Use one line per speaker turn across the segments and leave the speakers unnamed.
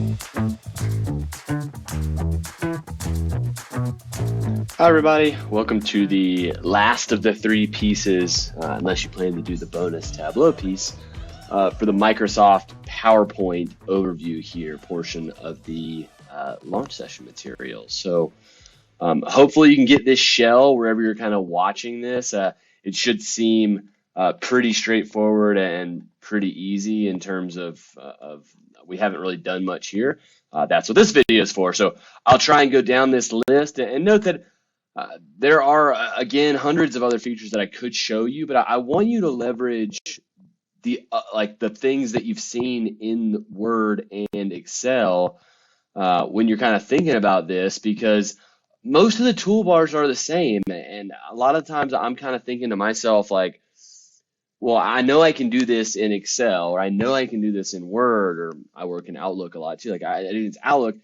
Hi, everybody. Welcome to the last of the three pieces, unless you plan to do the bonus Tableau piece, for the Microsoft PowerPoint overview here portion of the launch session materials. So hopefully you can get this shell wherever you're kind of watching this. It should seem pretty straightforward and pretty easy in terms of we haven't really done much here. That's what this video is for. So I'll try and go down this list and note that there are, again, hundreds of other features that I could show you, but I want you to leverage the the things that you've seen in Word and Excel when you're kind of thinking about this, because most of the toolbars are the same. And a lot of times I'm kind of thinking to myself, like, well, I know I can do this in Excel, or I know I can do this in Word, or I work in Outlook a lot too. Like I do this Outlook.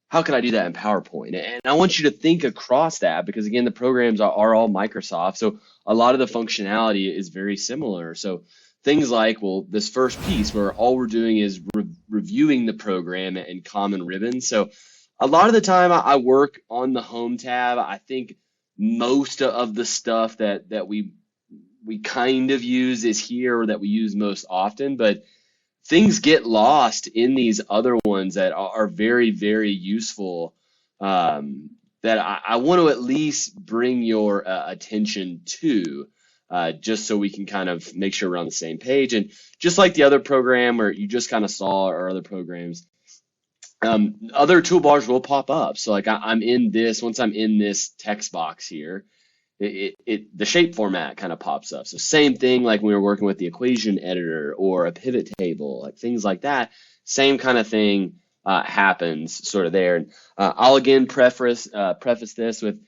How can I do that in PowerPoint? And I want you to think across that, because again, the programs are all Microsoft. So a lot of the functionality is very similar. So things like, well, this first piece where all we're doing is reviewing the program and common ribbons. So a lot of the time I work on the Home tab. I think most of the stuff that we kind of use is here, or that we use most often, but things get lost in these other ones that are very, very useful, that I want to at least bring your attention to, just so we can kind of make sure we're on the same page. And just like the other program where you just kind of saw, or other programs, other toolbars will pop up. So like once I'm in this text box here, the shape format kind of pops up. So same thing like when we were working with the equation editor or a pivot table, like things like that, same kind of thing happens sort of there. And I'll again preface this with,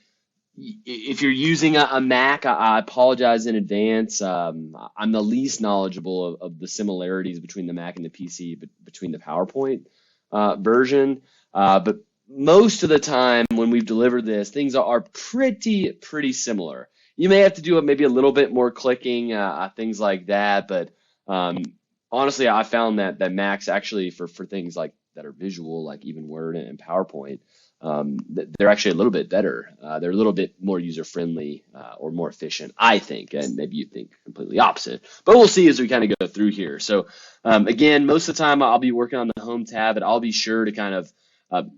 if you're using a Mac, I apologize in advance. I'm the least knowledgeable of the similarities between the Mac and the PC, between the PowerPoint version. But most of the time when we've delivered this, things are pretty similar. You may have to do maybe a little bit more clicking, things like that. But honestly, I found that Macs actually, for things like that are visual, like even Word and PowerPoint, they're actually a little bit better. They're a little bit more user-friendly, or more efficient, I think. And maybe you think completely opposite. But we'll see as we kind of go through here. So again, most of the time I'll be working on the Home tab, and I'll be sure to kind of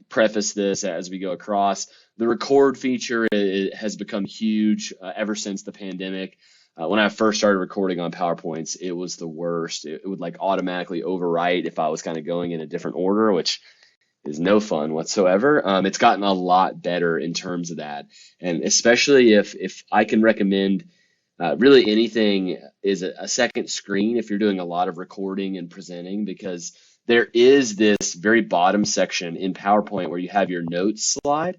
preface this as we go across. The record feature has become huge ever since the pandemic. When I first started recording on PowerPoints, it was the worst. It would like automatically overwrite if I was kind of going in a different order, which is no fun whatsoever. It's gotten a lot better in terms of that. And especially if I can recommend really anything, is a second screen if you're doing a lot of recording and presenting, because there is this very bottom section in PowerPoint where you have your notes slide,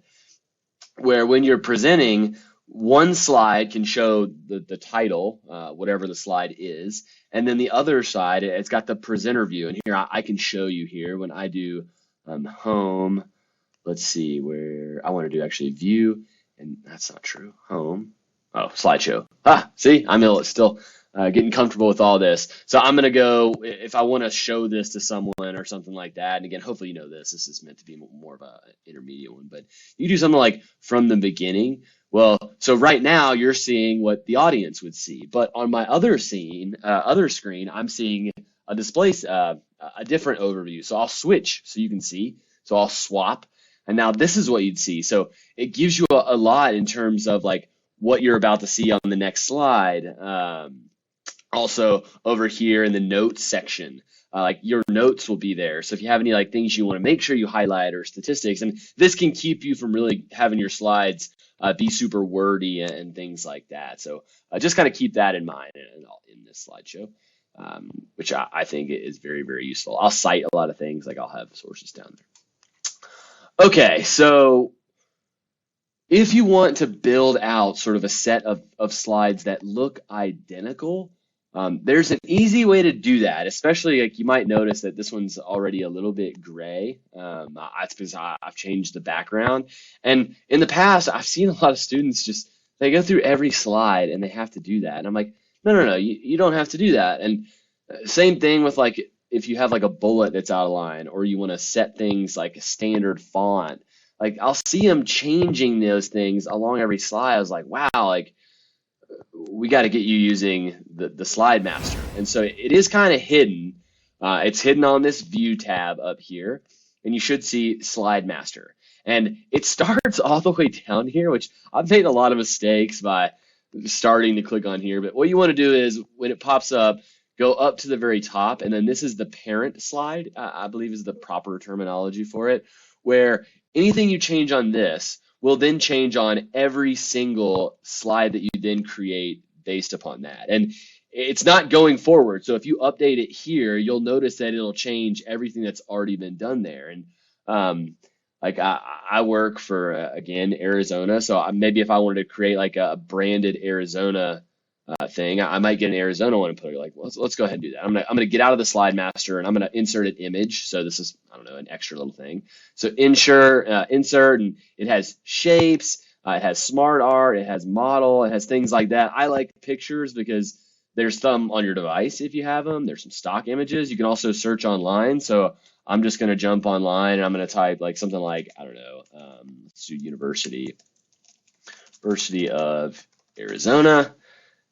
where when you're presenting, one slide can show the title, whatever the slide is, and then the other side, it's got the presenter view. And here I can show you here when I do Home. Let's see where I want to do actually view, and that's not true. Home. Oh, slideshow. See, I'm still getting comfortable with all this. So I'm going to go, if I want to show this to someone or something like that, and again, hopefully you know this is meant to be more of an intermediate one, but you do something like from the beginning. Well, so right now you're seeing what the audience would see, but on my other screen, I'm seeing a display, a different overview. So I'll switch so you can see. So I'll swap, and now this is what you'd see. So it gives you a lot in terms of like what you're about to see on the next slide. Also over here in the notes section, like your notes will be there. So if you have any like things you want to make sure you highlight, or statistics, and this can keep you from really having your slides be super wordy and things like that. So just kind of keep that in mind in this slideshow, which I think is very, very useful. I'll cite a lot of things, like I'll have sources down there. Okay, so if you want to build out sort of a set of slides that look identical, there's an easy way to do that, especially like you might notice that this one's already a little bit gray. That's because I've changed the background. And in the past, I've seen a lot of students they go through every slide and they have to do that. And I'm like, no, you don't have to do that. And same thing with like if you have like a bullet that's out of line, or you want to set things like a standard font, like I'll see them changing those things along every slide. I was like, wow, like we got to get you using the slide master. And so it is kind of hidden. It's hidden on this view tab up here, and you should see slide master. And it starts all the way down here, which I've made a lot of mistakes by starting to click on here. But what you want to do is when it pops up, go up to the very top, and then this is the parent slide, I believe is the proper terminology for it, where anything you change on this will then change on every single slide that you then create based upon that. And it's not going forward. So if you update it here, you'll notice that it'll change everything that's already been done there. And like I work for, again, Arizona. So maybe if I wanted to create like a branded Arizona thing, I might get an Arizona one and put it like, well, let's go ahead and do that. I'm gonna get out of the slide master and I'm gonna insert an image. So this is, I don't know, an extra little thing. So insert, and it has shapes, it has smart art, it has model, it has things like that. I like pictures because there's some on your device if you have them. There's some stock images. You can also search online. So I'm just gonna jump online and I'm gonna type like something like, I don't know, let's do University of Arizona.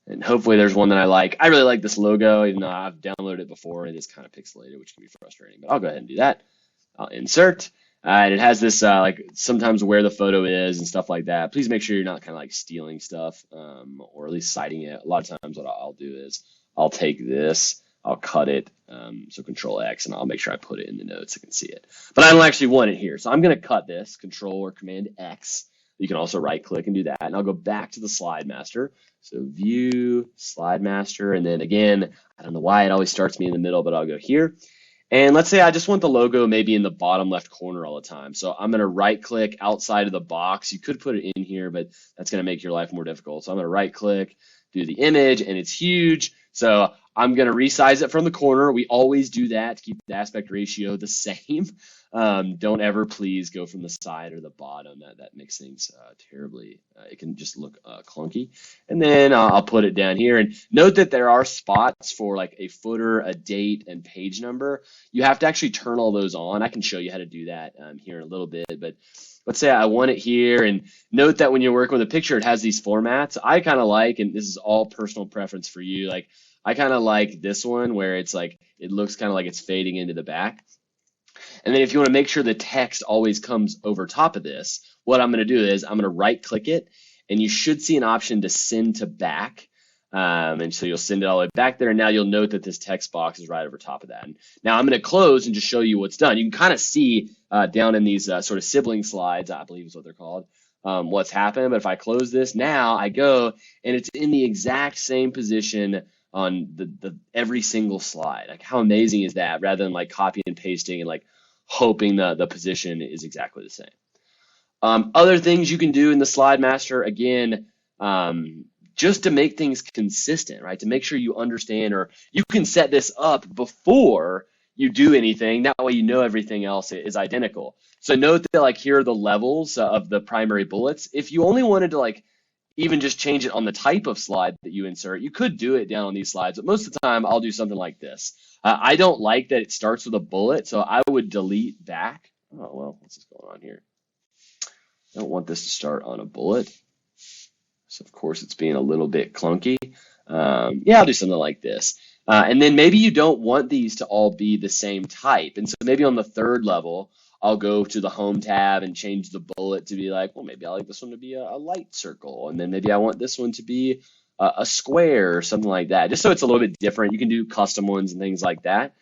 And hopefully there's one that I like. I really like this logo, even though I've downloaded it before and it's kind of pixelated, which can be frustrating. But I'll go ahead and do that. I'll insert. And it has this like sometimes where the photo is and stuff like that. Please make sure you're not kind of like stealing stuff or at least citing it. A lot of times what I'll do is I'll take this, I'll cut it, so Control X, and I'll make sure I put it in the notes so I can see it. But I don't actually want it here. So I'm going to cut this, Control or Command X. You can also right click and do that. And I'll go back to the slide master. So view, slide master, and then again, I don't know why it always starts me in the middle, but I'll go here. And let's say I just want the logo maybe in the bottom left corner all the time. So I'm going to right click outside of the box. You could put it in here, but that's going to make your life more difficult. So I'm going to right click, do the image, and it's huge. So I'm going to resize it from the corner. We always do that to keep the aspect ratio the same. Don't ever please go from the side or the bottom. That makes things terribly, it can just look clunky. And then I'll put it down here. And note that there are spots for like a footer, a date, and page number. You have to actually turn all those on. I can show you how to do that here in a little bit. But let's say I want it here, and note that when you're working with a picture, it has these formats. I kind of like, and this is all personal preference for you, like I kind of like this one where it's like, it looks kind of like it's fading into the back. And then if you want to make sure the text always comes over top of this, what I'm going to do is I'm going to right click it, and you should see an option to send to back. And so you'll send it all the way back there, and now you'll note that this text box is right over top of that. And now I'm going to close and just show you what's done. You can kind of see down in these sort of sibling slides, I believe is what they're called, what's happened. But if I close this now, I go, and it's in the exact same position on the every single slide. Like how amazing is that, rather than like copying and pasting and like hoping the position is exactly the same. Other things you can do in the slide master, again, just to make things consistent, right? To make sure you understand, or you can set this up before you do anything. That way you know everything else is identical. So note that like here are the levels of the primary bullets. If you only wanted to like even just change it on the type of slide that you insert, you could do it down on these slides, but most of the time I'll do something like this. I don't like that it starts with a bullet, so I would delete back. Oh, well, what's going on here? I don't want this to start on a bullet. So of course it's being a little bit clunky. Yeah, I'll do something like this. And then maybe you don't want these to all be the same type. And so maybe on the third level, I'll go to the home tab and change the bullet to be like, well, maybe I like this one to be a light circle. And then maybe I want this one to be a square or something like that, just so it's a little bit different. You can do custom ones and things like that.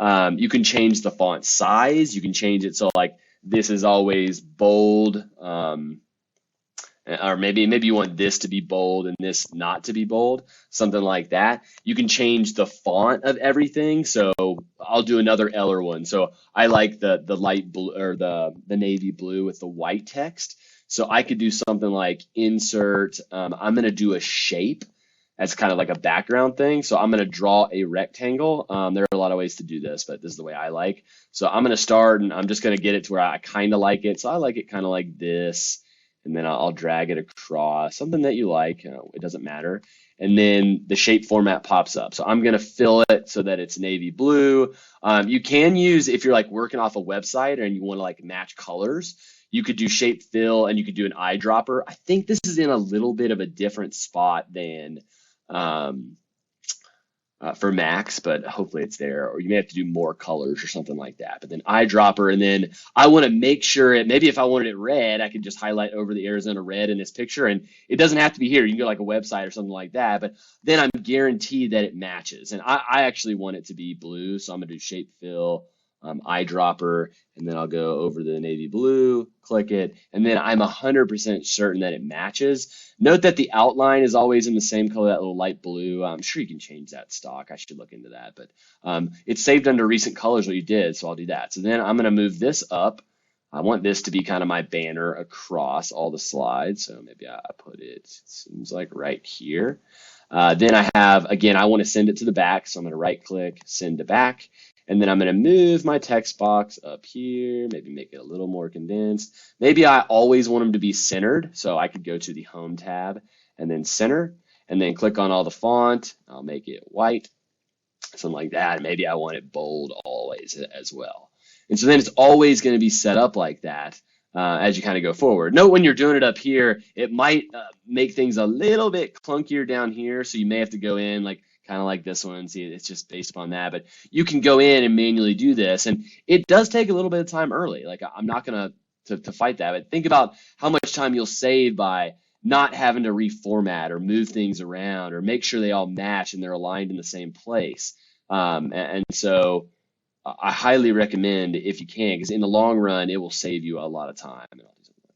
You can change the font size. You can change it so like this is always bold, or maybe you want this to be bold and this not to be bold, something like that. You can change the font of everything. So I'll do another Eller one. So I like the light blue, or the navy blue with the white text. So I could do something like insert, I'm going to do a shape as kind of like a background thing. So I'm going to draw a rectangle. There are a lot of ways to do this, but this is the way I like. So I'm going to start, and I'm just going to get it to where I kind of like it. So I like it kind of like this. and then I'll drag it across, something that you like, it doesn't matter. And then the shape format pops up. So I'm gonna fill it so that it's navy blue. You can use, if you're like working off a website and you wanna like match colors, you could do shape fill and you could do an eyedropper. I think this is in a little bit of a different spot than for Max, but hopefully it's there, or you may have to do more colors or something like that. But then eyedropper, and then I want to make sure it, maybe if I wanted it red, I could just highlight over the Arizona red in this picture, and it doesn't have to be here. You can go like a website or something like that, but then I'm guaranteed that it matches. And I actually want it to be blue, so I'm gonna do shape fill, eyedropper, and then I'll go over the navy blue, click it, and then I'm 100% certain that it matches. Note that the outline is always in the same color, that little light blue. I'm sure you can change that stock. I should look into that, but it's saved under recent colors what you did, so I'll do that. So then I'm going to move this up. I want this to be kind of my banner across all the slides, so maybe I put it seems like right here. Then I have, again, I want to send it to the back, so I'm going to right click, send to back. And then I'm going to move my text box up here, maybe make it a little more condensed. Maybe I always want them to be centered, so I could go to the Home tab and then center, and then click on all the font. I'll make it white, something like that. Maybe I want it bold always as well. And so then it's always going to be set up like that as you kind of go forward. Note when you're doing it up here, it might make things a little bit clunkier down here, so you may have to go in like kind of like this one. See, it's just based upon that, but you can go in and manually do this, and it does take a little bit of time early. Like I'm not gonna to fight that, but think about how much time you'll save by not having to reformat or move things around or make sure they all match and they're aligned in the same place. And so I highly recommend if you can, because in the long run, it will save you a lot of time. And I'll do something like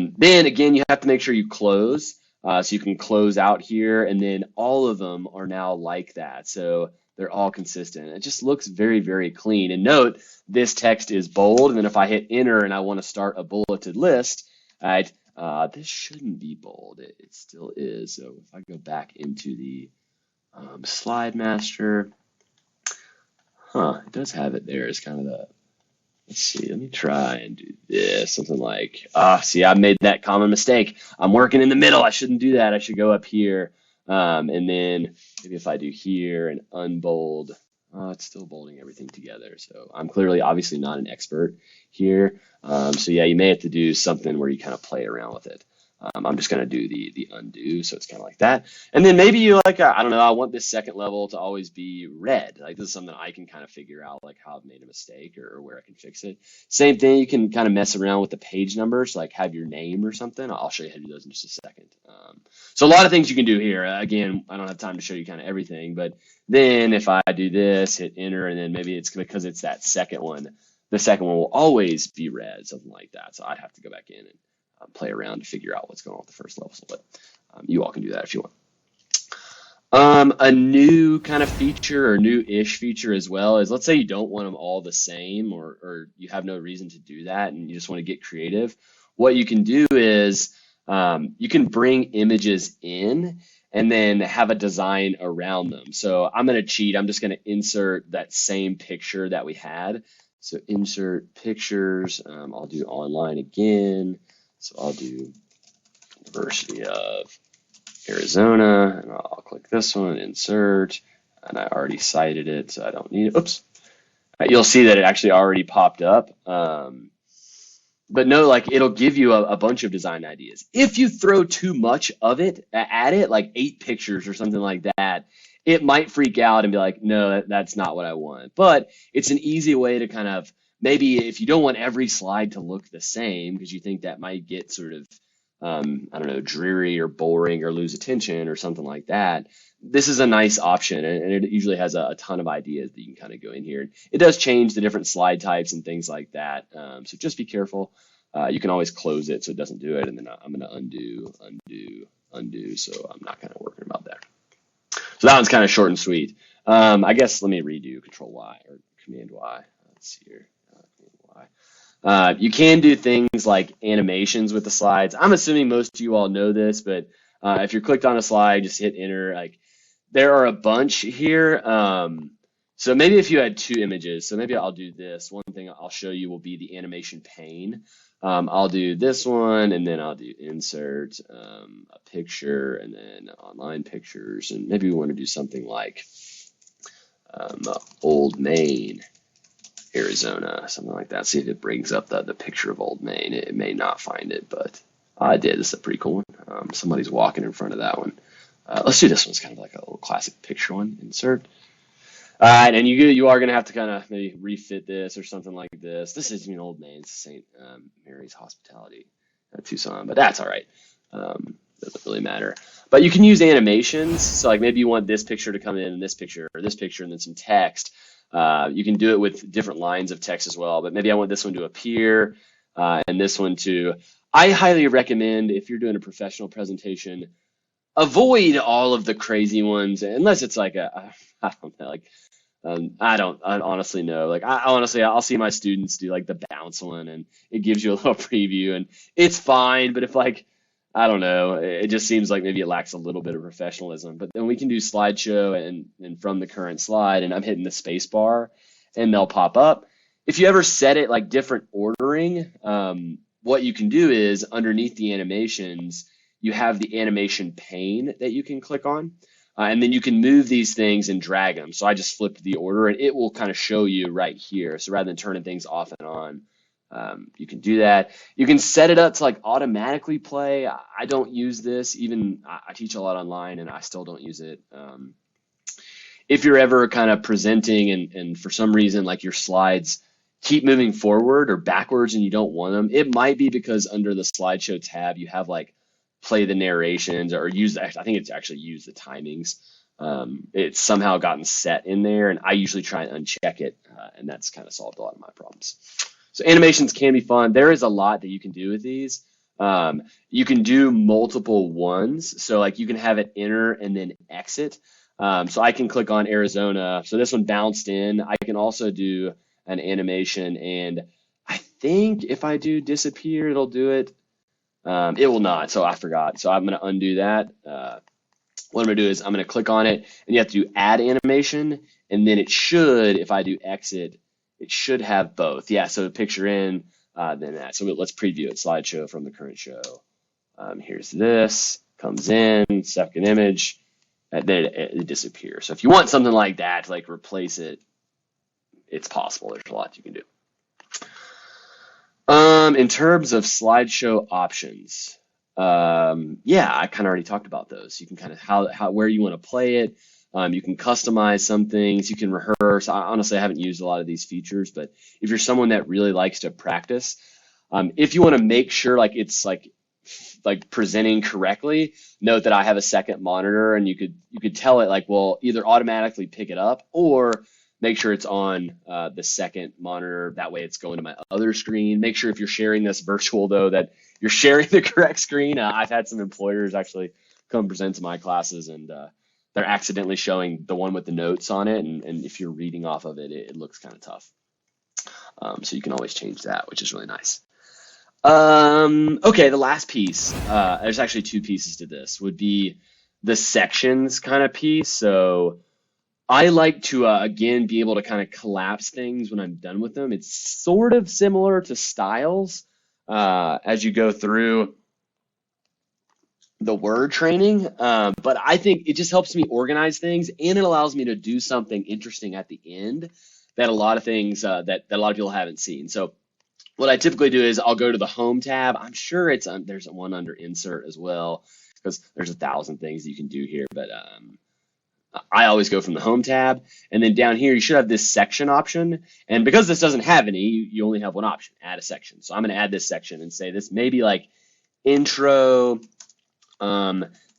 this. Then again, you have to make sure you close. So you can close out here, and then all of them are now like that. So they're all consistent. It just looks very, very clean. And note, this text is bold, and then if I hit enter and I want to start a bulleted list, right, this shouldn't be bold. It still is. So if I go back into the slide master, it does have it there as kind of the, let's see, let me try and do this, something like, see, I made that common mistake. I'm working in the middle. I shouldn't do that. I should go up here. And then maybe if I do here and unbold, it's still bolding everything together. So I'm clearly, obviously not an expert here. So yeah, you may have to do something where you kind of play around with it. I'm just going to do the undo, so it's kind of like that. And then maybe you like, I don't know, I want this second level to always be red. Like this is something I can kind of figure out, like how I've made a mistake or where I can fix it. Same thing, you can kind of mess around with the page numbers, like have your name or something. I'll show you how to do those in just a second. So a lot of things you can do here. Again, I don't have time to show you kind of everything, but then if I do this, hit enter, and then maybe it's because it's that second one. The second one will always be red, something like that. So I'd have to go back in and play around to figure out what's going on with the first level, but you all can do that if you want. A new kind of feature or new-ish feature as well is, let's say you don't want them all the same, or you have no reason to do that and you just want to get creative. What you can do is you can bring images in and then have a design around them. So I'm going to cheat. I'm just going to insert that same picture that we had. So insert pictures. I'll do online again. So I'll do University of Arizona, and I'll click this one, insert, and I already cited it, so I don't need it. Oops. You'll see that it actually already popped up. But no, like it'll give you a bunch of design ideas. If you throw too much of it at it, like 8 pictures or something like that, it might freak out and be like, no, that's not what I want. But it's an easy way to kind of, maybe if you don't want every slide to look the same because you think that might get sort of, I don't know, dreary or boring or lose attention or something like that, this is a nice option, and it usually has a ton of ideas that you can kind of go in here. It does change the different slide types and things like that, so just be careful. You can always close it so it doesn't do it, and then I'm going to undo, so I'm not kind of working about that. So that one's kind of short and sweet. I guess let me redo Control Y or Command Y. Let's see here. You can do things like animations with the slides. I'm assuming most of you all know this, but if you're clicked on a slide, just hit enter. Like there are a bunch here. So maybe if you had two images, so maybe I'll do this. One thing I'll show you will be the animation pane. I'll do this one, and then I'll do insert a picture, and then online pictures, and maybe we want to do something like Old Main, Arizona, something like that. See if it brings up the picture of Old Main. It may not find it, but I did. This is a pretty cool one. Somebody's walking in front of that one. Let's do this one. It's kind of like a little classic picture one. Insert. All right, and you are going to have to kind of maybe refit this or something like this. This is Old Main, St. Mary's Hospitality, Tucson, but that's all right. Doesn't really matter. But you can use animations. So like maybe you want this picture to come in and this picture, or this picture and then some text. You can do it with different lines of text as well. But maybe I want this one to appear and this one to. I highly recommend if you're doing a professional presentation, avoid all of the crazy ones unless it's like I don't know, like. I honestly know. Like I'll see my students do like the bounce one, and it gives you a little preview, and it's fine. But if like I don't know, it just seems like maybe it lacks a little bit of professionalism. But then we can do slideshow and from the current slide, and I'm hitting the space bar, and they'll pop up. If you ever set it like different ordering, what you can do is underneath the animations, you have the animation pane that you can click on. And then you can move these things and drag them. So I just flipped the order, and it will kind of show you right here. So rather than turning things off and on, you can do that. You can set it up to like automatically play. I don't use this. Even I teach a lot online, and I still don't use it. If you're ever kind of presenting and for some reason like your slides keep moving forward or backwards and you don't want them, it might be because under the slideshow tab you have like play the narrations or use, I think it's actually use the timings. It's somehow gotten set in there, and I usually try and uncheck it, and that's kind of solved a lot of my problems. So animations can be fun. There is a lot that you can do with these. You can do multiple ones. So like you can have it enter and then exit. So I can click on Arizona. So this one bounced in. I can also do an animation, and I think if I do disappear, it'll do it. It will not, so I forgot. So I'm going to undo that. What I'm going to do is I'm going to click on it, and you have to do add animation, and then it should, if I do exit, it should have both. Yeah, so picture in, then that. So let's preview it, slideshow from the current show. Here's this, comes in, second image, and then it disappears. So if you want something like that to like replace it, it's possible. There's a lot you can do. In terms of slideshow options, yeah, I kind of already talked about those. You can kind of where you want to play it. You can customize some things. You can rehearse. Honestly, I haven't used a lot of these features, but if you're someone that really likes to practice, if you want to make sure like it's like presenting correctly, note that I have a second monitor, and you could tell it like, well, either automatically pick it up or make sure it's on the second monitor. That way it's going to my other screen. Make sure if you're sharing this virtual, though, that you're sharing the correct screen. I've had some employers actually come present to my classes, and they're accidentally showing the one with the notes on it. And if you're reading off of it, it looks kind of tough. So you can always change that, which is really nice. Okay, the last piece, there's actually two pieces to this, would be the sections kind of piece. So I like to, again, be able to kind of collapse things when I'm done with them. It's sort of similar to styles as you go through the word training, but I think it just helps me organize things, and it allows me to do something interesting at the end that a lot of things that a lot of people haven't seen. So what I typically do is I'll go to the Home tab. I'm sure there's one under Insert as well, because there's 1,000 things you can do here, but I always go from the Home tab, and then down here you should have this section option, and because this doesn't have any, you only have one option, add a section. So I'm going to add this section and say this may be like intro,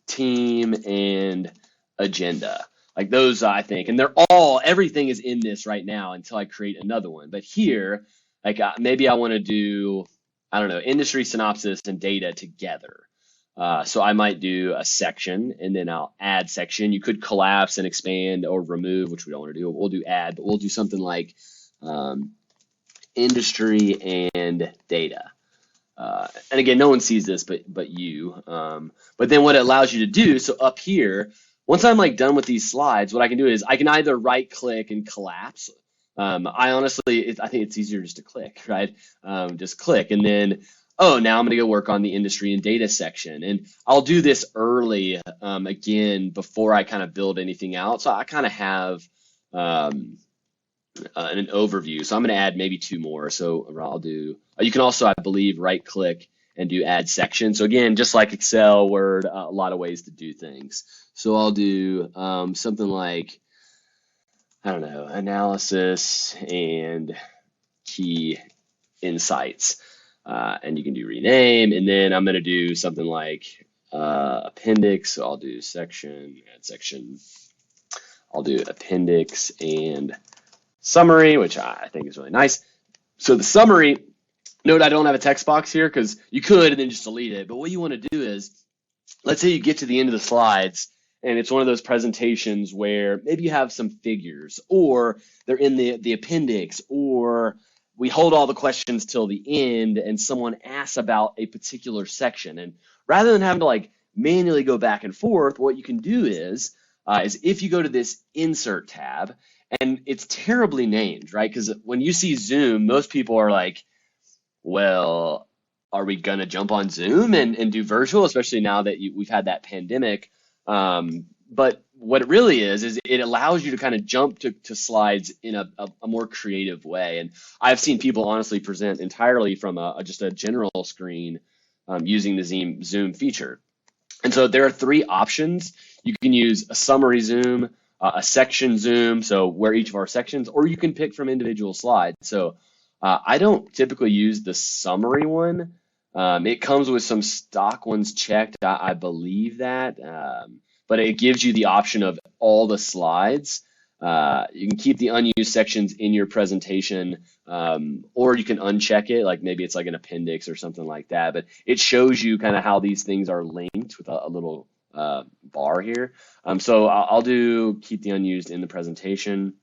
team, and agenda. Like those, I think, and everything is in this right now until I create another one. But here, like maybe I want to do, I don't know, industry synopsis and data together. So I might do a section, and then I'll add section. You could collapse and expand or remove, which we don't want to do. We'll do add, but we'll do something like industry and data. And again, no one sees this but you. But then what it allows you to do, so up here, once I'm like done with these slides, what I can do is I can either right click and collapse. I honestly, I think it's easier just to click, right? Just click and then, oh, now I'm going to go work on the industry and data section. And I'll do this early, again, before I kind of build anything out. So I kind of have an overview. So I'm going to add maybe two more. So I'll do, you can also, I believe, right click and do add section. So again, just like Excel, Word, a lot of ways to do things. So I'll do something like, I don't know, analysis and key insights. And you can do rename. And then I'm going to do something like appendix. So I'll do section, add section. I'll do appendix and summary, which I think is really nice. So the summary, note I don't have a text box here because you could and then just delete it. But what you want to do is, let's say you get to the end of the slides and it's one of those presentations where maybe you have some figures or they're in the appendix, or we hold all the questions till the end and someone asks about a particular section. And rather than having to like manually go back and forth, what you can do is if you go to this insert tab, and it's terribly named, right? Because when you see Zoom, most people are like, well, are we going to jump on Zoom and do virtual, especially now that we've had that pandemic? But what it really is it allows you to kind of jump to slides in a more creative way. And I've seen people honestly present entirely from just a general screen using the Zoom feature. And so there are three options. You can use a summary Zoom, a section Zoom, so where each of our sections, or you can pick from individual slides. So I don't typically use the summary one. It comes with some stock ones checked, I believe that, but it gives you the option of all the slides. You can keep the unused sections in your presentation, or you can uncheck it, like maybe it's like an appendix or something like that, but it shows you kind of how these things are linked with a little bar here. So I'll do keep the unused in the presentation,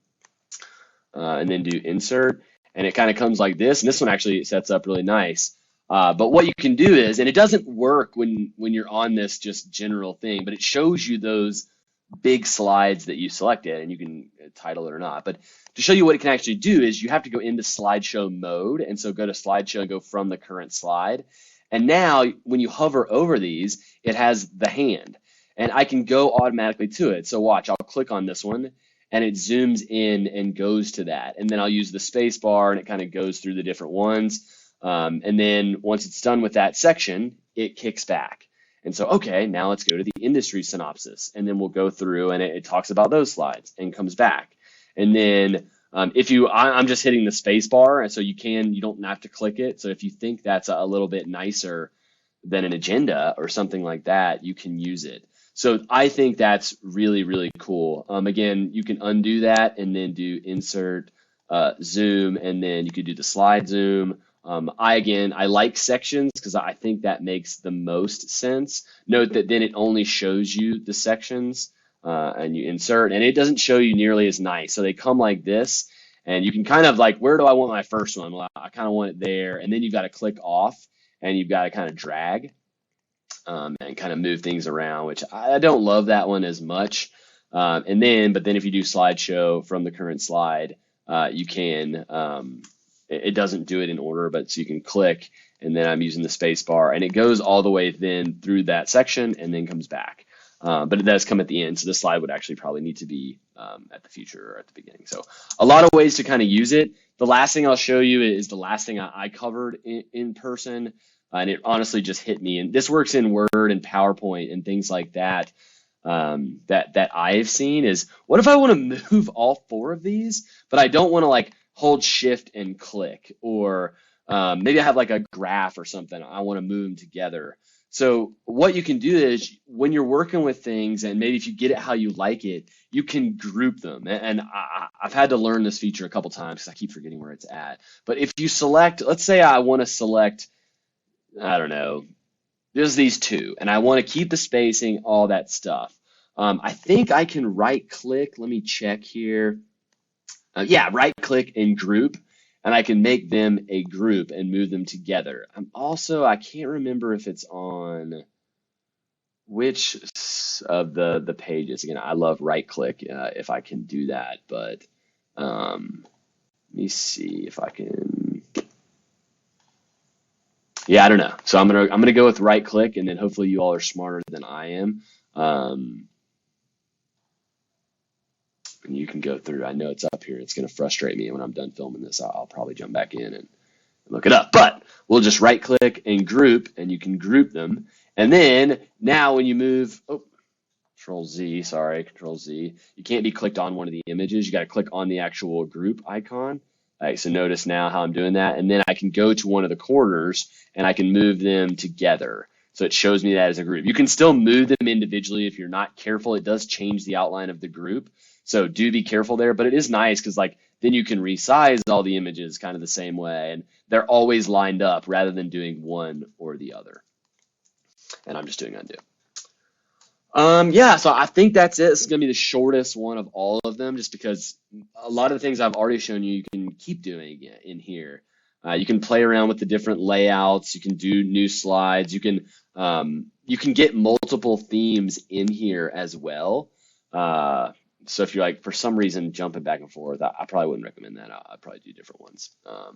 and then do insert, and it kind of comes like this, and this one actually sets up really nice. But what you can do is, and it doesn't work when you're on this just general thing, but it shows you those big slides that you selected, and you can title it or not. But to show you what it can actually do is you have to go into slideshow mode, and so go to slideshow and go from the current slide. And now when you hover over these, it has the hand, and I can go automatically to it. So watch, I'll click on this one and it zooms in and goes to that. And then I'll use the space bar and it kind of goes through the different ones. And then once it's done with that section, it kicks back. And so, okay, now let's go to the industry synopsis, and then we'll go through and it talks about those slides and comes back. And then I'm just hitting the space bar, and so you don't have to click it. So if you think that's a little bit nicer than an agenda or something like that, you can use it. So I think that's really, really cool. Again, you can undo that and then do insert zoom, and then you could do the slide zoom. I like sections because I think that makes the most sense. Note that then it only shows you the sections, and you insert, and it doesn't show you nearly as nice. So they come like this, and you can kind of like, where do I want my first one? Well, I kind of want it there, and then you've got to click off, and you've got to kind of drag and kind of move things around, which I don't love that one as much. But then if you do slideshow from the current slide, you can. It doesn't do it in order, but so you can click, and then I'm using the space bar, and it goes all the way then through that section and then comes back. But it does come at the end, so this slide would actually probably need to be at the future or at the beginning. So a lot of ways to kind of use it. The last thing I'll show you is the last thing I covered in person, and it honestly just hit me. And this works in Word and PowerPoint and things like that. That I've seen is, what if I want to move all four of these, but I don't want to like hold shift and click, or maybe I have like a graph or something, I want to move them together. So what you can do is when you're working with things, and maybe if you get it how you like it, you can group them. And I've had to learn this feature a couple times because I keep forgetting where it's at. But if you select, let's say I want to select, I don't know, there's these two, and I want to keep the spacing, all that stuff. I think I can right click, let me check here. Yeah, right click and group, and I can make them a group and move them together. I can't remember if it's on, which of the pages. Again, I love right click if I can do that, but let me see if I can. Yeah, I don't know. So I'm gonna go with right click, and then hopefully you all are smarter than I am. And you can go through. I know it's up here. It's gonna frustrate me when I'm done filming this. I'll probably jump back in and look it up. But we'll just right click and group, and you can group them. And then now when you move, oh, Control Z, sorry, Control Z. You can't be clicked on one of the images. You got to click on the actual group icon. All right, so notice now how I'm doing that. And then I can go to one of the corners and I can move them together. So it shows me that as a group. You can still move them individually if you're not careful. It does change the outline of the group. So do be careful there, but it is nice because like then you can resize all the images kind of the same way and they're always lined up rather than doing one or the other. And I'm just doing undo. Yeah, so I think that's it. It's going to be the shortest one of all of them just because a lot of the things I've already shown you, you can keep doing it in here. You can play around with the different layouts. You can do new slides. You can get multiple themes in here as well. So if you're like, for some reason, jumping back and forth, I probably wouldn't recommend that. I'd probably do different ones. But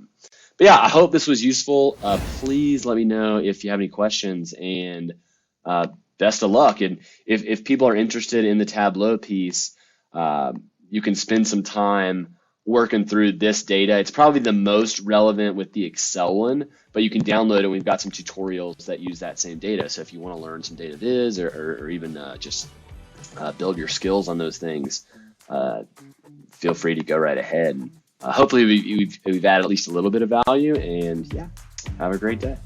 yeah, I hope this was useful. Please let me know if you have any questions and best of luck. And if people are interested in the Tableau piece, you can spend some time working through this data. It's probably the most relevant with the Excel one, but you can download it. We've got some tutorials that use that same data. So if you want to learn some data viz or even just build your skills on those things, feel free to go right ahead. Hopefully we've added at least a little bit of value, and yeah, have a great day.